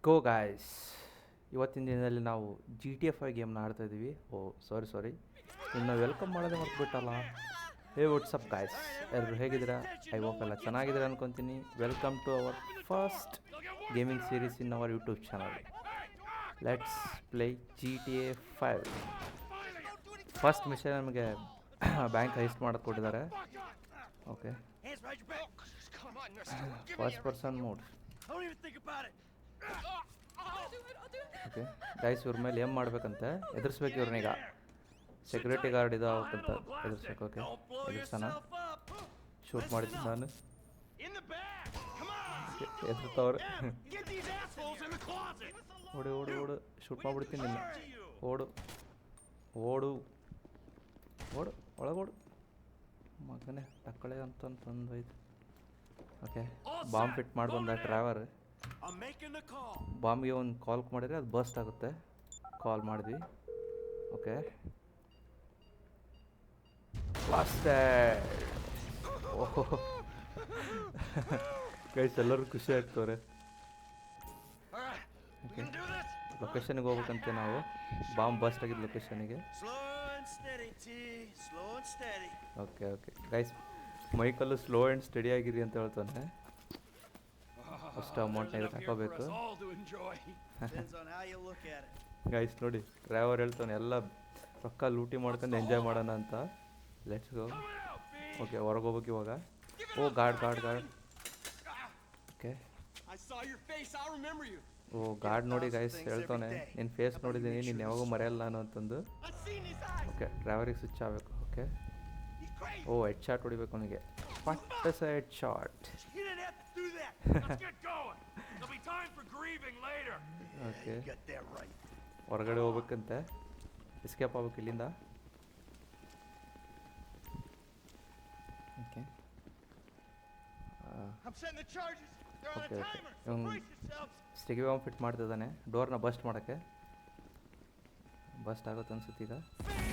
ಗೋ guys. ಇವತ್ತಿನ ದಿನದಲ್ಲಿ ನಾವು ಜಿ ಟಿ ಎಫ್ ಐ ಗೇಮ್ನ ಆಡ್ತಾಯಿದ್ದೀವಿ. ಸಾರಿ ಇನ್ನು ವೆಲ್ಕಮ್ ಮಾಡೋದೇ ಮರ್ತ್ಬಿಟ್ಟಲ್ಲ. ವಾಟ್ಸಪ್ ಗಾಯ್ಸ್, ಎಲ್ಲರೂ ಹೇಗಿದ್ದೀರಾ? ಐ ಹೋಪ್ ಎಲ್ಲ ಚೆನ್ನಾಗಿದ್ದೀರಾ ಅನ್ಕೊತೀನಿ. Welcome to our first gaming series in our YouTube channel. Let's play G T A 5. First mission ನಮಗೆ ಬ್ಯಾಂಕ್ ಹೈಸ್ಟ್ ಮಾಡೋದು ಕೊಟ್ಟಿದ್ದಾರೆ. Okay, first person mode. Okay guys, ಇವ್ರ ಮೇಲೆ ಏನು ಮಾಡ್ಬೇಕಂತೆ, ಎದುರಿಸ್ಬೇಕು ಇವ್ರನ್ನೀಗ. ಸೆಕ್ಯೂರಿಟಿ ಗಾರ್ಡ್ ಇದು ಅವಕ್ಕಂತ ಎದುರಿಸ್ಬೇಕು. ಓಕೆ, ಎದುರ್ಸೋಣ. ಶೂಟ್ ಮಾಡಿದ್ದು ನಾನು. ಎದುರ್ತವ್ರೆ. ಓಡು ಓಡು ಓಡು, ಶೂಟ್ ಮಾಡಿಬಿಡ್ತೀನಿ ನಿನ್ನ. ಓಡು ಓಡು ಓಡು, ಒಳಗೋಡು ಮಗನೇ, ಟಕ್ಕಳೆ ಅಂತಂದೋಯ್ತು. ಓಕೆ, ಬಾಂಬ್ ಫಿಟ್ ಮಾಡಿ ಬಂದ ಡ್ರೈವರ್. ಬಾಂಬ್ಗೆ ಒಂದು ಕಾಲ್ ಮಾಡಿದರೆ ಅದು ಬರ್ಸ್ಟ್ ಆಗುತ್ತೆ. ಕಾಲ್ ಮಾಡಿದ್ವಿ. ಓಕೆ, ಓಹೋ ಗೈಸ್, ಎಲ್ಲರೂ ಖುಷಿ ಆಗ್ತವ್ರೆ. ಓಕೆ, ಲೊಕೇಶನ್ಗೆ ಹೋಗ್ಬೇಕಂತೆ ನಾವು. ಬಾಂಬ್ ಬಸ್ಟ್ ಆಗಿದ್ದು ಲೊಕೇಶನಿಗೆ. Okay okay guys, Michael slow and steady ಆಗಿರಿ ಅಂತ ಹೇಳ್ತಾನೆ. ಅಷ್ಟು ಅಮೌಂಟ್ನ ಇದಕ್ಕೆ ಹಾಕೋಬೇಕು. ಗೈಸ್ ನೋಡಿ, ಡ್ರೈವರ್ ಹೇಳ್ತಾನೆ ಎಲ್ಲ ರೊಕ್ಕ ಲೂಟಿ ಮಾಡ್ಕೊಂಡು ಎಂಜಾಯ್ ಮಾಡೋಣ ಅಂತ. Let's go. ಓಕೆ, ಹೊರಗೆ ಹೋಗ್ಬೇಕು ಇವಾಗ. ಓ ಗಾರ್ಡ್. ಓಕೆ, ಓ ಗಾರ್ಡ್ ನೋಡಿ ಗೈಸ್ ಹೇಳ್ತಾನೆ, ನಿನ್ನ ಫೇಸ್ ನೋಡಿದ್ದೀನಿ, ನೀನು ಯಾವಾಗೂ ಮರೆಯಲ್ಲ ನಾನು ಅಂತಂದು. ಓಕೆ, ಡ್ರೈವರಿಗೆ ಸ್ವಿಚ್ ಆಗಬೇಕು. ಓಕೆ, ಓ ಹೆಡ್ ಶಾಟ್ ಹೊಡಿಬೇಕು ಅವನಿಗೆ. ಪಟ್ಟಸ ಹೆಡ್ ಶಾಟ್. ಓಕೆ, ಹೊರಗಡೆ ಹೋಗ್ಬೇಕಂತೆ, ಎಸ್ಕೇಪ್ ಆಗ್ಬೇಕು ಇಲ್ಲಿಂದ. ಓಕೆ ಓಕೆ ಇವನು ಸ್ಟಿಗಿ ಬಾಂಬ್ ಫಿಟ್ ಮಾಡ್ತಿದ್ದಾನೆ ಡೋರ್ನ ಬಸ್ಟ್ ಮಾಡೋಕ್ಕೆ. ಬಸ್ಟ್ ಆಗುತ್ತೆ ಅನ್ಸುತ್ತೆ ಈಗ.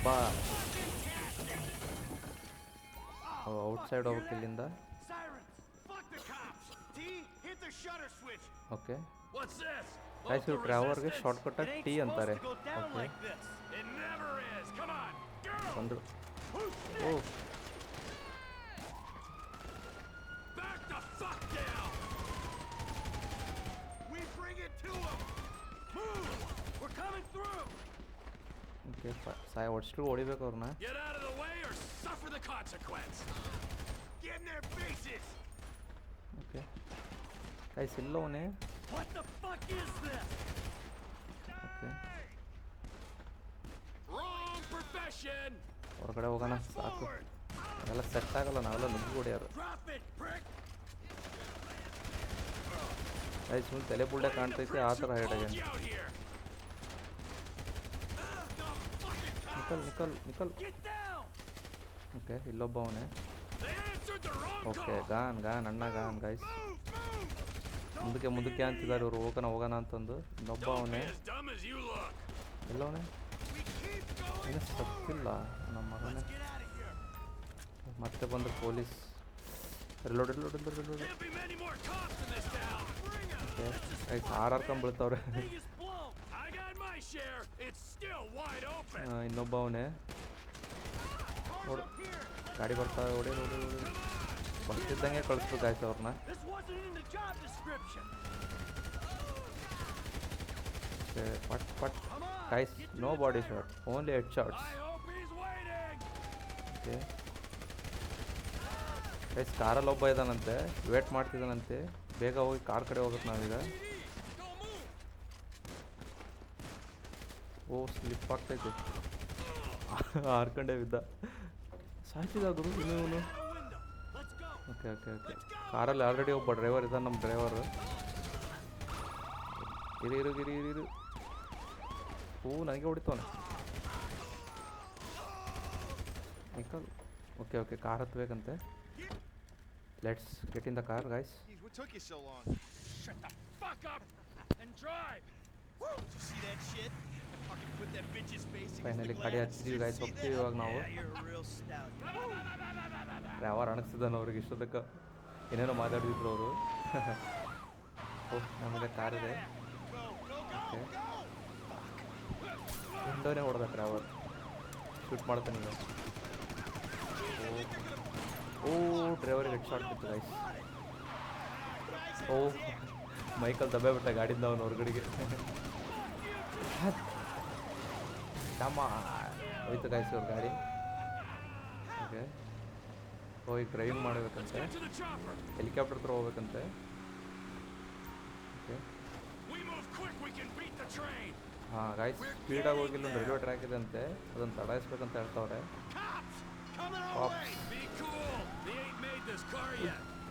ಬಾ, ಔಟ್ಸೈಡ್ ಹೋಗ್ಬೇಕು ಇಲ್ಲಿಂದ. ಓಕೆ ಗೈಸ್, ಇವ್ರು ಡ್ರೈವರ್ಗೆ ಶಾರ್ಟ್ಕಟ್ ಟಿ ಅಂತಾರೆ. ಓಕೆ, ಬಂದರು. ಓ ಓಕೆ, ಅಷ್ಟು ಹೊಡಿಬೇಕು ಅವ್ರನ್ನ. Okay guys, ಇಲ್ಲವನೇ. ಓಕೆ, ಹೊರಗಡೆ ಹೋಗೋಣ, ಸಾಕು. ಅದೆಲ್ಲ ಸೆಟ್ ಆಗಲ್ಲ, ನಾವೆಲ್ಲ ನುಗ್ಗಿ ಹೊಡಿಯೋರು. ಗೈಸ್, ಸುಮ್ಮನೆ ತಲೆ ಬುಲ್ಡೆ ಕಾಣ್ತೈತಿ, ಆ ಥರ ಹೈಡ್ ಆಗ್ಯಾನ. ನಿಕಲ್. ಓಕೆ, ಇಲ್ಲೊಬ್ಬ ಅವನೇ. ಓಕೆ, ಗಾನ್ ಅಣ್ಣ ಗಾನ್. ಗೈಸ್, ಮುಂದಕ್ಕೆ ಅಂತಿದ್ದಾರೆ ಇವರು, ಹೋಗೋಣ ಅಂತಂದು. ಇನ್ನೊಬ್ಬ ಅವನೇ. ಎಲ್ಲವನೇ ಏನು ಸತ್ತಿಲ್ಲ ನಮ್ಮ ಮಗನೇ. ಮತ್ತೆ ಬಂದರು ಪೊಲೀಸ್. ರಿಲೋಡ್. ಓಕೆ ಗೈಸ್, ಆರ್ಕೊಂಡ್ ಬೀಳ್ತವ್ರೆ. ಇನ್ನೊಬ್ಬ ಅವನೇ. ಗಾಡಿ ಬರ್ತಾವೆ, ಹೊಡಿ. ಬರ್ತಿದ್ದಂಗೆ ಕಳಿಸ್ಬೇಕು ಆಯ್ತು ಅವ್ರನ್ನ. But guys, no body shot, only head shots. Okay guys, ಕಾರಲ್ಲಿ ಒಬ್ಬ ಇದ್ದಾನಂತೆ, ವೇಟ್ ಮಾಡ್ತಿದ್ದಾನಂತೆ. ಬೇಗ ಹೋಗಿ ಕಾರ್ ಕಡೆ ಹೋಗ್ಬೇಕು ನಾವೀಗ. ಓ ಸ್ಲಿಪ್ ಆಗ್ತೈತೆ. ಹಾರ್ಕೊಂಡೇ ಬಿದ್ದ, ಸಾಯ್ತಿದ್ದ ಗುರು ಇನ್ನೂ. ಓಕೆ ಕಾರಲ್ಲಿ ಆಲ್ರೆಡಿ ಒಬ್ಬ ಡ್ರೈವರ್ ಇದ್ದಾನೆ, ನಮ್ಮ ಡ್ರೈವರು. ಇರು. ನನಗೆ ಹೊಡಿತವನೆ. ನಿಕಲ್. ಓಕೆ ಕಾರ್ ಹತ್ಬೇಕಂತೆ. Let's get in the car guys. Finally ಗಾಡಿ ಹಚ್ಚಿದ್ದೀವಿ ಗೈಸ್, ಹೋಗ್ತೀವಿ ಇವಾಗ ನಾವು. ಡ್ರೈವರ್ ಅಣಗ್ಸಿದ್ದಾನೆ ಅವ್ರಿಗೆ ಇಷ್ಟೊತ್ತಕ್ಕೆ. ಏನೇನೋ ಮಾತಾಡಿದ್ರು ಅವರು. ಓಹ್, ನಮಗೆ ಕಾರ್ ಇದೆ. ಓಕೆ ವಿಂಡೋನೇ ಹೊಡೆದ ಡ್ರೈವರ್ ಶೂಟ್ ಮಾಡ್ತಾನೆ ಈಗ. ಓ ಡ್ರೈವರಿಗೆ ಹೆಡ್ ಶಾಟ್ ಬಿತ್ತು ಗೈಸ್. ಓ ಮೈಕಲ್ ದಬ್ಬೆ ಬಿಟ್ಟ ಗಾಡಿಯಿಂದ ಅವನು ಹೊರಗಡೆಗೆ. ಡಮ್ಮ ಹೋಯ್ತು ಗೈಸ್ ಇವ್ರ ಗಾಡಿ. ಓಕೆ ಈಗ ಡ್ರೈವಿಂಗ್ ಮಾಡಬೇಕಂತೆ, ಹೆಲಿಕಾಪ್ಟರ್ ಹತ್ರ ಹೋಗ್ಬೇಕಂತೆ. ಓಕೆ ಹಾಂ ಗಾಯ್ಸ್ ಸ್ಪೀಡಾಗಿ ಹೋಗಿಲ್ಲ, ರೈಲ್ವೆ ಟ್ರ್ಯಾಕ್ ಇದೆ ಅಂತೆ, ಅದನ್ನು ತಡಾಯಿಸ್ಬೇಕಂತ ಹೇಳ್ತಾವ್ರೆ.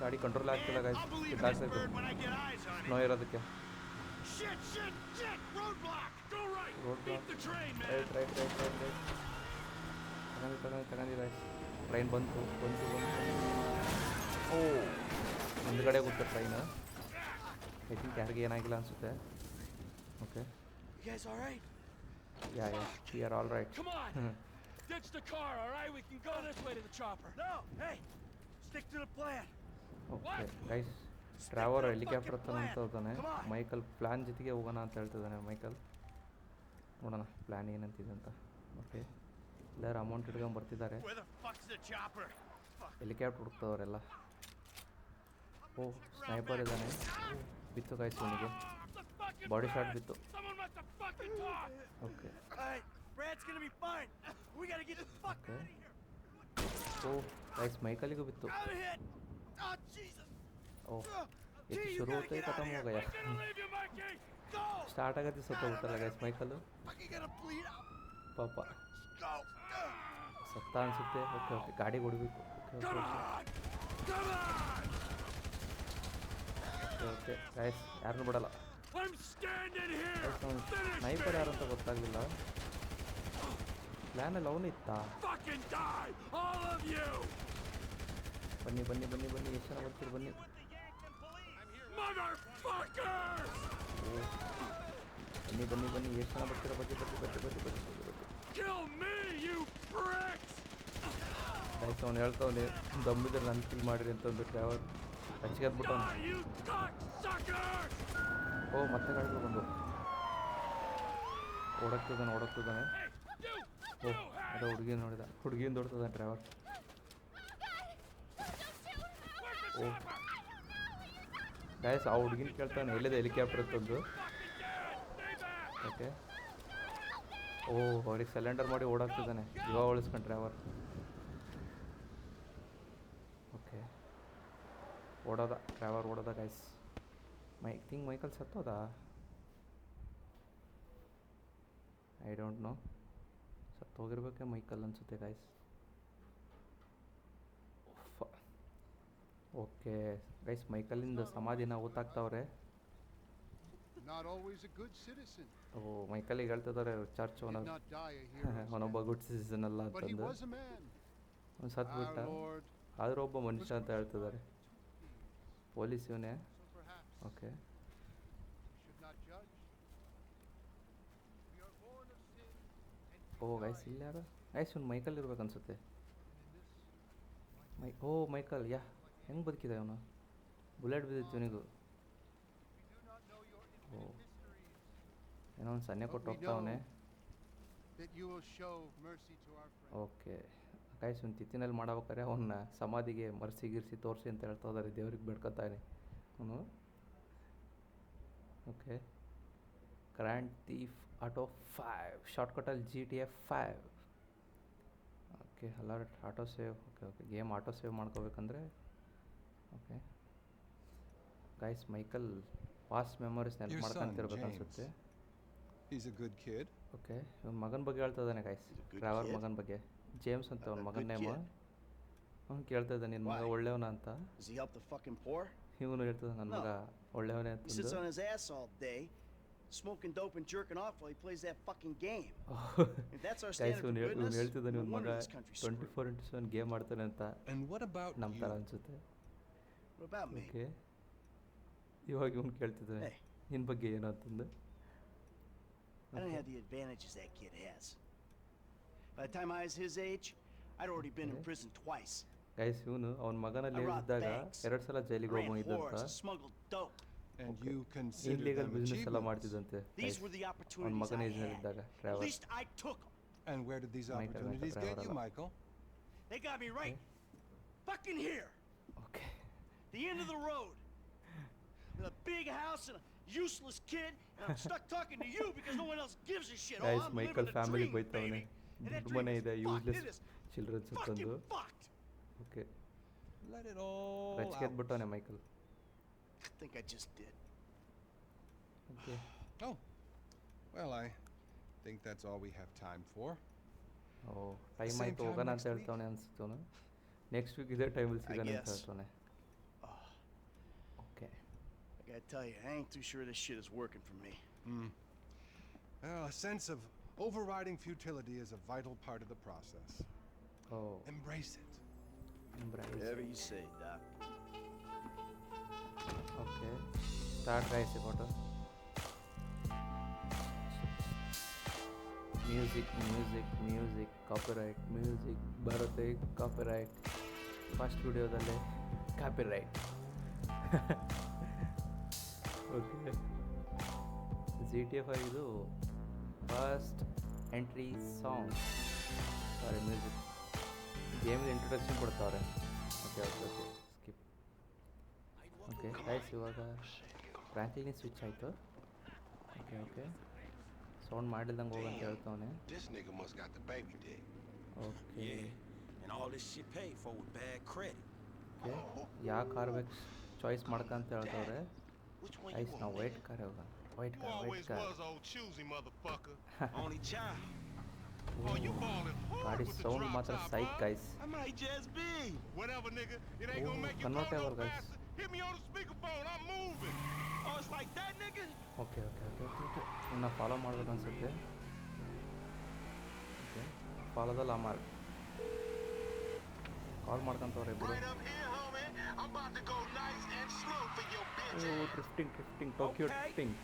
ಗಾಡಿ ಕಂಟ್ರೋಲ್ ಆಗ್ತಿಲ್ಲ ಗಾಯ್ಸ್, ಇದಾಗ್ತೈತೆ ಸ್ನೋ ಇರೋದಕ್ಕೆ. Road block right right right right right ತಗೊಂಡಿ ಗಾಯ್ಸ್. ಟ್ರೈನ್ ಬಂತು. ಓ ಮುಂದ್ಗಡೆ ಗೊತ್ತ ಟ್ರೈನ್. ಐ ಥಿಂಕ್ ಯಾರಿಗೆ ಏನಾಗಿಲ್ಲ ಅನಿಸುತ್ತೆ. Okay yeah we are all right. Okay guys driver helicopter ಹತ್ತಾನೆ ಅಂತ ಹೋಗ್ತಾನೆ. ಮೈಕಲ್ ಪ್ಲ್ಯಾನ್ ಜೊತೆಗೆ ಹೋಗೋಣ ಅಂತ ಹೇಳ್ತಿದ್ದಾನೆ ಮೈಕಲ್. ನೋಡೋಣ ಪ್ಲ್ಯಾನ್ ಏನಂತಿದೆ ಅಂತ. ಓಕೆ ಎಲ್ಲರೂ ಅಮೌಂಟ್ ಇಟ್ಕೊಂಡು ಬರ್ತಿದ್ದಾರೆ. ಹೆಲಿಕಾಪ್ಟರ್ ಹುಡುಕ್ತವ್ರೆಲ್ಲ. ಓ ಸ್ನೈಪರ್ ಇದ್ದಾನೆ. ಬಿತ್ತು ಗೈಸ್ ಅವನಿಗೆ, ಬಾಡಿ ಶಾಟ್ ಬಿತ್ತು. ಓಕೆ ಓಕೆ ಓ ಗೈಸ್ ಮೈಕಲಿಗೂ ಬಿತ್ತು. ಓಹ್ ಎಷ್ಟು ಶುರು ಹೋಗ್ತಾ ಖತಮ್ ಹೋಗಯ್ಯ. ಸ್ಟಾರ್ಟ್ ಆಗತ್ತೆ ಸತ್ತೋಗ್ಬಿಟ್ಟಲ್ಲ ಗೈಸ್ ಮೈಕಲ್ಲು ಪಾಪ, ಸತ್ತ ಅನಿಸುತ್ತೆ. ಓಕೆ ಓಕೆ ಗಾಡಿಗೆ ಹೊಡಿಬೇಕು. ಓಕೆ ಓಕೆ ಗೈಸ್ ಯಾರನ್ನೂ ಬಿಡಲ್ಲ. ಸ್ನೈಪರ್ ಯಾರು ಅಂತ ಗೊತ್ತಾಗಲಿಲ್ಲ. ಪ್ಲ್ಯಾನಲ್ಲಿ ಅವನು ಇತ್ತಾ? ಬನ್ನಿ ಬನ್ನಿ ಬನ್ನಿ ಬನ್ನಿ, ಎಷ್ಟು ಜನ ಬರ್ತೀರಿ ಬನ್ನಿ. ಬನ್ನಿ ಬನ್ನಿ ಬನ್ನಿ, ಎಷ್ಟು ಜನ ಬರ್ತೀರ? ಬನ್ನಿ ಬನ್ನಿ ಬನ್ನಿ ಬನ್ನಿ ಬನ್ನಿ ಆಯ್ತು. ಅವ್ನು ಹೇಳ್ತಾವನೆ ದಮ್ಮಿದ್ರೆ ನನ್ನ ಕಿಲ್ ಮಾಡಿರಿ ಅಂತಂದು ಡ್ರೈವರ್ ಹಚ್ಚಿಗೆ ಹತ್ಬಿಟ್ಟವನು. ಓ ಮತ್ತೆ ಗಾಡಿಗಳು ಬಂದು ಓಡಕ್ತಿದ್ದಾನೆ. ಓ ಅದೇ ಹುಡುಗಿ ನೋಡಿದ, ಹುಡುಗಿಯಿಂದ ಓಡ್ತದಾನೆ ಡ್ರೈವರ್. ಓ ಗೈಸ್ ಆ ಹುಡುಗಿನ ಕೇಳ್ತಾನೆ ಎಲ್ಲಿದೆ ಹೆಲಿಕಾಪ್ಟರ್ ತಂದು. ಓಕೆ ಓ ಅವ್ರಿಗೆ ಸಿಲಿಂಡರ್ ಮಾಡಿ ಓಡಾಕ್ತಿದ್ದಾನೆ. ಇವಾಗ ಉಳಿಸ್ಕೊಂಡು ಡ್ರೈವರ್. ಓಕೆ ಓಡೋದ ಡ್ರೈವರ್ ಓಡೋದ ಗೈಸ್. ಮೈಕಲ್ ಸತ್ತೋದ? ಐ ಡೋಂಟ್ ನೋ, ಸತ್ತೋಗಿರ್ಬೇಕೆ ಮೈಕಲ್ ಅನಿಸುತ್ತೆ ಗೈಸ್. ಓಕೆ ಗೈಸ್ ಮೈಕಲಿಂದ ಸಮಾಧಿನ ಊತಾಕ್ತವ್ರೆ. ಓ ಮೈಕಲಿಗೆ ಹೇಳ್ತಿದ್ದಾರೆ ಚರ್ಚ್ ಅವನೊಬ್ಬ ಗುಡ್ ಸಿಟಿಸನ್ ಅಲ್ಲ ಅಂತಂದು. ಅವ್ನು ಸತ್ಬಿಟ್ಟ, ಆದರೂ ಒಬ್ಬ ಮನುಷ್ಯ ಅಂತ ಹೇಳ್ತಿದ್ದಾರೆ. ಪೊಲೀಸ್ ಇವನೇ. ಓಕೆ ಓ ಗೈಸ್ ಇಲ್ಲಿ ಯಾರು? ಗೈಸ್ ಇವ್ನು ಮೈಕಲ್ ಇರ್ಬೇಕು ಅನ್ಸುತ್ತೆ. ಮೈಕಲ್ ಯಾ ಹೆಂಗೆ ಬದುಕಿದೆ ಅವನು? ಬುಲೆಟ್ ಬಿದ್ದಿತ್ತು ಇವನಿಗೂ. ಓ ಏನೋ ಒಂದು ಸನ್ನೆ ಕೊಟ್ಟು ಹೋಗ್ತಾವನೆ. ಓಕೆ ಗೈಸ್ ಒಂದು ತಿತ್ತಿನಲ್ಲಿ ಮಾಡ್ಬೇಕಾರೆ ಅವನ್ನ ಸಮಾಧಿಗೆ ಮರ್ಸಿ ತೋರಿಸಿ ಅಂತ ಹೇಳ್ತಾ ಇದ್ದಾರೆ. ದೇವ್ರಿಗೆ ಬೇಡ್ಕೊತಾನೆ ಅವನು. ಓಕೆ ಗ್ರ್ಯಾಂಡ್ ಥೀಫ್ ಆಟೋ 5 ಶಾರ್ಟ್ಕಟಲ್ಲಿ GTA 5. Okay alert auto save. Okay game auto save ಮಾಡ್ಕೋಬೇಕಂದ್ರೆ. Okay guys Michael past memories ನೆನಪು ಮಾಡ್ಕೊಂತಿರ್ಬೇಕು ಅನ್ಸುತ್ತೆ. ಓಕೆ ಇವನ ಮಗನ ಬಗ್ಗೆ ಹೇಳ್ತಾ ಇದ್ದಾನೆ ಗೈಸ್, ಡ್ರೈವರ್ ಮಗನ ಬಗ್ಗೆ. ಜೇಮ್ಸ್ ಅಂತ ಅವನ ಮಗನ ನೇಮ್. ಅವ್ನು ಕೇಳ್ತಾ ಇದ್ದಾನೆ ನಿನ್ನ ಮಗ ಒಳ್ಳೆಯವನ ಅಂತ. ಇವನು ಹೇಳ್ತದ ನನ್ನ ಮಗ ಒಳ್ಳೆಯವನೇ ಅಂತ. Smoking dope and jerking off while he plays that fucking game. If that's our guys standard ಇವನು of goodness, ಹೇಳ್ತಿದ್ದಾನೆ no ಇವನ ಮಗ wonder this country's screwed. 24/7 game ಆಡ್ತಾನೆ ಅಂತ. ನಮ್ಮ ಥರ ಅನಿಸುತ್ತೆ. What about me? ಓಕೆ ಇವಾಗ ಇವನು ಕೇಳ್ತಿದ್ದಾನೆ Hey, ನಿನ್ನ ಬಗ್ಗೆ ಏನು ಅಂತಂದು. I don't have the advantages that kid has. By the time I was his age, I'd already been in prison twice. Guys ಇವನು ಅವನ ಮಗನಲ್ಲಿ I robbed ಇದ್ದಾಗ banks, 2 ಸಲ ಜೈಲಿಗೆ ran ಹೋಗಿದ್ದಂತ. whores, smuggled dope. And Okay. you consider ಇನ್ಲೀಗಲ್ them business ಎಲ್ಲ achievements. ಮಾಡ್ತಿದ್ದಂತೆ These were the ಅವ್ನ opportunities ಮಗನ I ಏಜ್ನಲ್ಲಿ had. ಇದ್ದಾಗ At driver least I took them. And where did these Michael, opportunities Michael, get you, driver. Michael? They got me right fucking here. Okay The end of the road. With a big house and a useless kid, and I'm stuck talking to you because no one else gives a shit. Guys I'm Michael living a family dream, ಬೈತವನೆ baby. And that ದೊಡ್ಡ dream ಮನೆ is ಇದೆ fucked. Useless It is childrens fucking ಅಂತಂದು fucked. Okay Let it all ರಚಿಕೆದ್ out. ಬಿಟ್ಟವನೆ Michael I think I just did. Okay Oh, well, I think that's all we have time for. ಓ time Same ಆಯ್ತು time ಹೋಗೋಣ next ಅಂತ ಹೇಳ್ತಾವನೆ ಅನ್ಸುತ್ತವನು next week ಇದೇ ಟೈಮಲ್ಲಿ ಸಿಗೋಣ ಅಂತ guess. ಹೇಳ್ತಾನೆ okay I gotta tell you, I ain't too sure this shit is working for me. Well, a sense of overriding futility is a vital part of the process. Oh Embrace it. Whatever you say, Doc. Okay start guys photo music music music copyright music ಬರುತ್ತೆ copyright first ವಿಡಿಯೋದಲ್ಲೇ copyright okay G T F ಇದು first entry song sorry music ಗೇಮಿಗೆ introduction ಕೊಡ್ತಾವ್ರೆ okay okay okay skip okay guys ಇವಾಗ Franklin switch ಆಯಿತು okay okay sound ಮಾಡಿಲ್ದಂಗೆ ಹೋಗಂತ ಹೇಳ್ತಾವನೆ This nigga must got the baby dick. Okay And all this shit paid for with bad credit. Okay ಯಾವ car ಬೇಕು choice ಮಾಡ್ಕಂತ ಹೇಳ್ತವ್ರೆ Which one ಐಸ್ you ನಾವು want, ವೈಟ್ man? ಕಾರ್ ಹೋಗೋಣ white You car white always car was old choosy, motherfucker. Only child. Oh, you ballin' hard ಗಾಡಿ with the sound drop ಮಾತ್ರ top, psych huh? Guys I might just be. Whatever, nigga. It ain't Oh, gonna make you go convertible, no guys. faster. Hit me on the speakerphone. I'm moving. Oh, it's like that, nigga? Okay okay okay okay okay ಇನ್ನು follow ಮಾಡ್ಬೇಕು ಅನ್ಸುತ್ತೆ okay ಫಾಲೋದಲ್ಲಿ Amar ಕಾಲ್ ಮಾಡ್ಕೊಂತವ್ರೆ ಇಬ್ಬರು Right up here, homie. I'm about to go nice and slow for your bitch ಓ ass. Drifting drifting Tokyo Okay. Drifting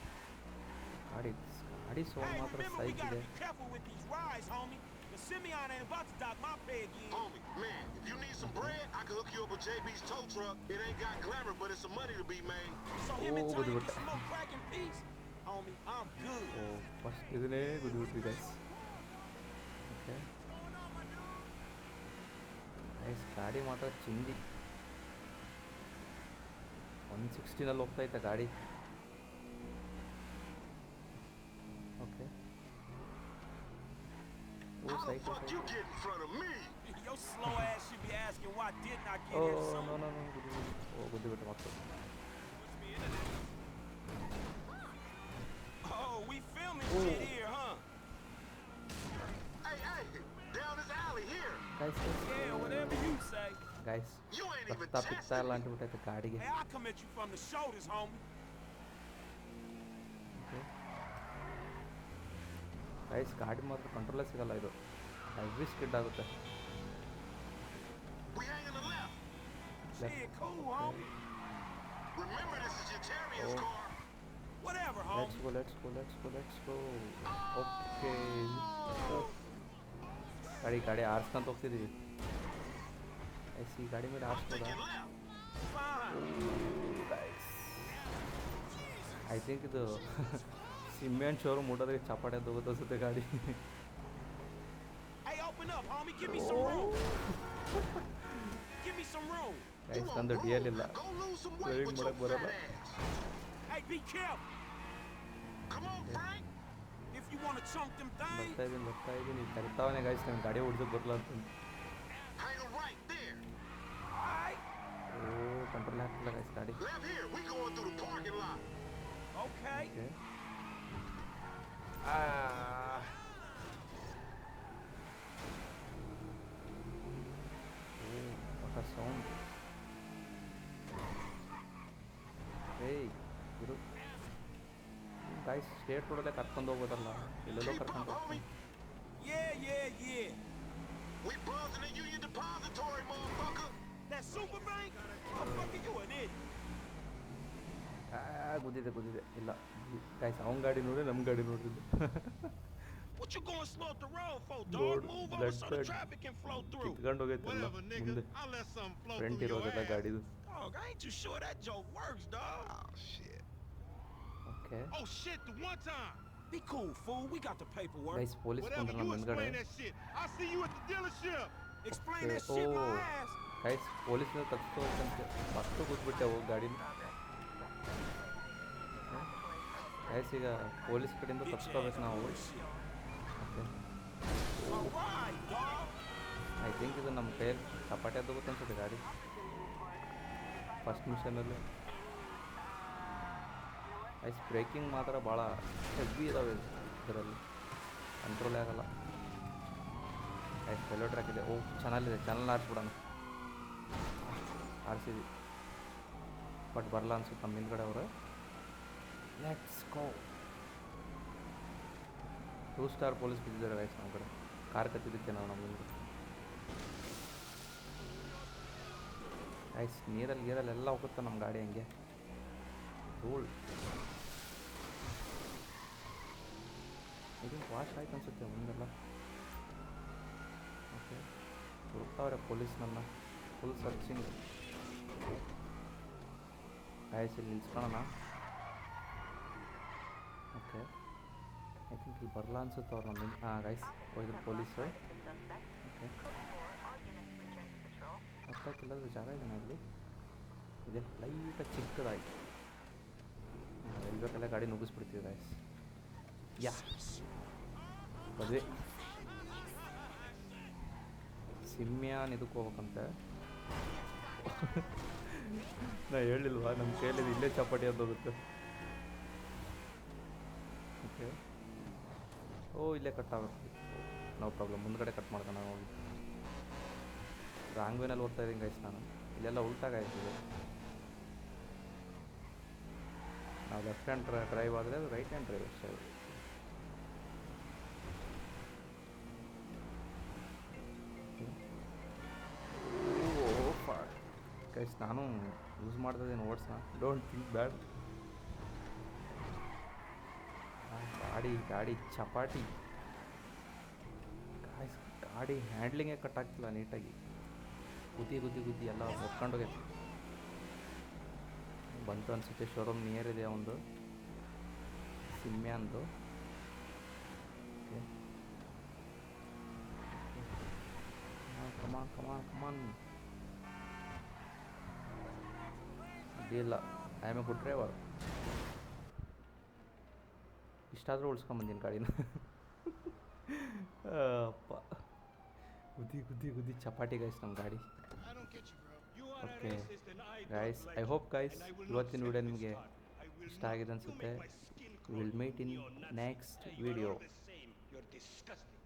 ಗಾಡಿ ಗಾಡಿ sound Hey, ಮಾತ್ರ remember we ಸೈಕ್ gotta ಇದೆ be careful with these rides, homie. The Simeon ain't about to dock my pay again. Homie, man, if you need some bread, I can hook you up with JB's tow truck. It ain't got glamour, but it's some money to be made. So him and Oh, Tony good. can smoke crack in peace? Homie, I'm good. ಓ first ಇದನ್ನೇ ಗುದ್ಬಿಟ್ರಿ guys okay guys ಗಾಡಿ ಮಾತ್ರ ಚಿಂದಿ 160ನಲ್ಲಿ ಹೋಗ್ತೈತೆ ಗಾಡಿ okay ಓ How the cycle fuck you get in front of me? Your slow ass should be asking why didn't I get oh here no sooner? No no oh ಗುದ್ದುಬಿಟ್ಟು ಮತ್ತೆ Oh, we filming Oh. shit here, huh? Hey, hey, down this alley here. Guys Yeah, whatever you say. Guys You ain't even ರಕ್ತ ಪಿಕ್ತಾ tested ಇಲ್ಲ me. ಅಂಟ್ಬಿಟ್ಟೈತೆ ಗಾಡಿಗೆ Hey, I'll come at you from the shoulders, homie. Okay guys ಗಾಡಿ ಮಾತ್ರ ಕಂಟ್ರೋಲೇ ಸಿಗಲ್ಲ ಇದು heavy skid ಆಗುತ್ತೆ We hang in the left. Shit, cool, homie. Remember, this is your Terrier's Oh. car. Whatever, let's homie. Go let's go let's go let's go okay ಗಾಡಿ ಗಾಡಿ ಆರಿಸ್ಕೊಂತ ಹೋಗ್ತಿದ್ದೀವಿ ice ಈ ಗಾಡಿ ಮೇಲೆ I'm ಆರಿಸ್ಬೋದಾ thinking left. Fine. I think ಇದು ಸಿಮ್ಮಿಯನ್ showroom ಮುಟ್ಟೋದಕ್ಕೆ ಚಪಾಟಿ ಅಂತ ಹೋಗುತ್ತೆ ಅನ್ಸುತ್ತೆ ಗಾಡಿ Hey, open up, homie. Give me some room. Give me some room. You guys want ನಂದು ಡಿ ಎಲ್ room? ಇಲ್ಲ Go lose some weight Driving with your ಮಾಡಕ್ ಬರಲ್ಲ. fat ass. Hey, be careful. Come on, Frank. If you want to chunk them things, ಬರ್ತಾ ಇದ್ದೀನಿ ಕರಿತಾವನೆ guys ನಂಗೆ ಗಾಡಿ ಹೊಡ್ಸೋಕೆ ಬರಲ್ಲ ಅಂತ Hang a right there. all right. ಓ ಕಂಟ್ರೋಲ್ ಆಗ್ತಿಲ್ಲ ಗೈಸ್ ಗಾಡಿ Left here. We going through the parking lot. Okay. Okay oh ಹೊಸ ಸೌಂಡ್ ಏಯ್ ಗುರು ಗಾಯ್ಸ್ ಸ್ಟೇಟ್ ರೋಡಲ್ಲೇ ಕರ್ಕೊಂಡು ಹೋಗೋದಲ್ಲ ಎಲ್ಲೆಲ್ಲೋ Keep ಕರ್ಕೊಂಡು up, homie. Yeah. We buzzing the Union Depository, motherfucker. That super bank? Motherfucker, you an idiot. ಗುದ್ದಿದೆ ಇಲ್ಲ guys ಅವ್ನ ಗಾಡಿ ನೋಡಿ ನಮ್ಮ ಗಾಡಿ ನೋಡಿದ್ದು What you going slow up the road for, Lord, dog? Move over blood so the blood. traffic can flow through. ಕಿತ್ಕೊಂಡು ಹೋಗೈತಲ್ಲ Whatever, nigga. ಮುಂದೆ I'll let something flow front through your ಇರೋದೆಲ್ಲ ass. ಗಾಡಿದು Dog, I ain't too sure that joke works, dog. Oh, shit. Okay Oh shit, the one time. Be cool, fool. We got the paperwork. Guys police Whatever, ಬಂದ್ರೆ you ನಮ್ಮ ಹಿಂದ್ಗಡೆ. explain that shit. I'll see you at the dealership. Explain Okay, that shit, my oh. ass. Guys ಪೊಲೀಸ್ನ ತಪ್ಪಿಸ್ಕೋಬೇಕಂತೆ ಮಸ್ತು ಕೂತ್ಬಿಟ್ಟೆವು ಗಾಡಿನ. Guys ಈಗ police ಕಡೆಯಿಂದ Bitch ತಪ್ಪಿಸ್ಕೋಬೇಕು ass ನಾವು. bullshit. Okay All right, dog. I think ಇದು ನಮ್ಮ ಕೈಯಲ್ಲಿ ಚಪಾಟಿ ಅದು ಗೊತ್ತನ್ಸುತ್ತೆ ಗಾಡಿ ಫಸ್ಟ್ ಮಿಷನಲ್ಲಿ. ಐಸ್ ಬ್ರೇಕಿಂಗ್ ಮಾತ್ರ ಭಾಳ ಹೆವಿ ಇದಾವೆ ಇದರಲ್ಲಿ, ಕಂಟ್ರೋಲೇ ಆಗಲ್ಲ. ಐಸ್ ರೈಲ್ವೆ ಟ್ರ್ಯಾಕ್ ಇದೆ. ಓ ಚಾನಲ್ ಚಾನಲ್ ಆರಿಸ್ಬಿಡೋಣ. ಆರಿಸಿದ್ವಿ ಬಟ್ ಬರಲ್ಲ ಅನ್ಸುತ್ತೆ ನಮ್ಮ ಹಿಂದ್ಗಡೆ ಅವರು. Let's go. 2 ಸ್ಟಾರ್ ಪೊಲೀಸ್ ಬಿದ್ದಿದ್ದಾರೆ ಗೈಸ್ ನಮ್ಮ ಕಡೆ. ಕಾರ್ ಕತ್ತಿದ್ದಕ್ಕೆ ನಾವು ನಮ್ಮ ಮುಂದೆ ಗೈಸ್ ನೀರಲ್ಲಿ ಎಲ್ಲ ಹೋಗುತ್ತೆ ನಮ್ಮ ಗಾಡಿ ಹಂಗೆ ಧೂಳ್. ಇದು ವಾಶ್ ಆಯ್ತು ಅನ್ಸುತ್ತೆ ಮುಂದೆಲ್ಲ. ಓಕೆ ಹುಡುಕ್ತಾವ್ರೆ ಪೊಲೀಸ್ ನನ್ನ ಫುಲ್ ಸರ್ಚಿಂಗ್. ಗೈಸ್ ಇಲ್ಲಿ ನಿಲ್ಸ್ಕೊಳ್ಳೋಣ. ಓಕೆ ಐ ಥಿಂಕ್ ಇಲ್ಲಿ ಬರಲ್ಲ ಅನ್ಸುತ್ತೆ ಅವ್ರು ನಮ್ಮ ಹಾಂ ಗೈಸ್ ಹೋಯ್ದ್ರು ಪೊಲೀಸು. ಓಕೆ ಗೊತ್ತಾಗ್ತಿಲ್ಲದ್ರೆ ಜಾಗ ಇದೆ ಇಲ್ಲಿ ಇದೆ ಲೈಟಾಗಿ ಚಿಕ್ಕದಾಗಿ ಎಲ್ಬೇಕೆಲ್ಲ ಗಾಡಿ ನುಗ್ಗಿಸ್ಬಿಡ್ತೀವಿ ಗೈಸ್. ಯಾ ಮದುವೆ ಸಿಮ್ಯಾನ್ ಇದಕ್ಕೆ ಹೋಗ್ಬೇಕಂತೆ. ನಾ ಹೇಳಿಲ್ವಾ ನಮ್ಮ ಕೈಯಲ್ಲಿ ಇಲ್ಲೇ ಚಪಾಟಿ ಅಂತ ಹೋಗುತ್ತೆ. ಓಕೆ ಓ ಇಲ್ಲೇ ಕಟ್ ಆಗುತ್ತೆ. ನೋ ಪ್ರಾಬ್ಲಮ್, ಮುಂದ್ಗಡೆ ಕಟ್ ಮಾಡ್ಕೊಂಡು ಹೋಗಿ. ರಾಂಗ್ ವೇನಲ್ಲಿ ಓಡ್ತಾ ಇದ್ದೀನಿ ಗೈಸ್ ನಾನು. ಇಲ್ಲೆಲ್ಲ ಉಲ್ಟಾಗಾಯ್ತಿದೆ. ನಾವು ಲೆಫ್ಟ್ ಹ್ಯಾಂಡ್ ಡ್ರೈವ್ ಆದರೆ ಅದು ರೈಟ್ ಹ್ಯಾಂಡ್ ಡ್ರೈವ್ ಅಷ್ಟೇ. ಗೈಸ್ ನಾನು ಯೂಸ್ ಮಾಡ್ತಿದ್ದೇನೆ ಓಡ್ಸೋಣ. ಡೋಂಟ್ ಥಿಂಕ್ ಬ್ಯಾಡ್. ಗಾಡಿ ಚಪಾಟಿ ಗಾಯ್ಸ್. ಗಾಡಿ ಹ್ಯಾಂಡ್ಲಿಂಗೇ ಕಟ್ ಆಗ್ತಿಲ್ಲ ನೀಟಾಗಿ. ಗುದ್ದಿ ಎಲ್ಲ ಹೊತ್ಕೊಂಡೋಗೈತೆ. ಬಂತು ಅನಿಸುತ್ತೆ. ಶೋರೂಮ್ ನಿಯರ್ ಇದೆ ಒಂದು ಸಿಮ್ಯಾನ್ದು. ಓಕೆ ಕಮಾನ್ ಇಲ್ಲ. I am A good driver. ಇಷ್ಟಾದರೂ ಉಳಿಸ್ಕೊಂಬಂದಿನಿ ಗಾಡಿನ. ಅಪ್ಪ ಗುದ್ದಿ ಚಪಾಟಿ ಗೈಸ್ ನಮ್ಮ ಗಾಡಿ. I don't get you, bro. You are Okay. racist and I guys don't I like hope you. Guys And I will not ಇವತ್ತಿನ ವಿಡಿಯೋ forget ನಿಮಗೆ this part. I will ಇಷ್ಟ not. ಆಗಿದೆ You ಅನಿಸುತ್ತೆ. make my skin will crawl. Meet in You're nuts. Next Hey, you are video. all the same. You're disgusting.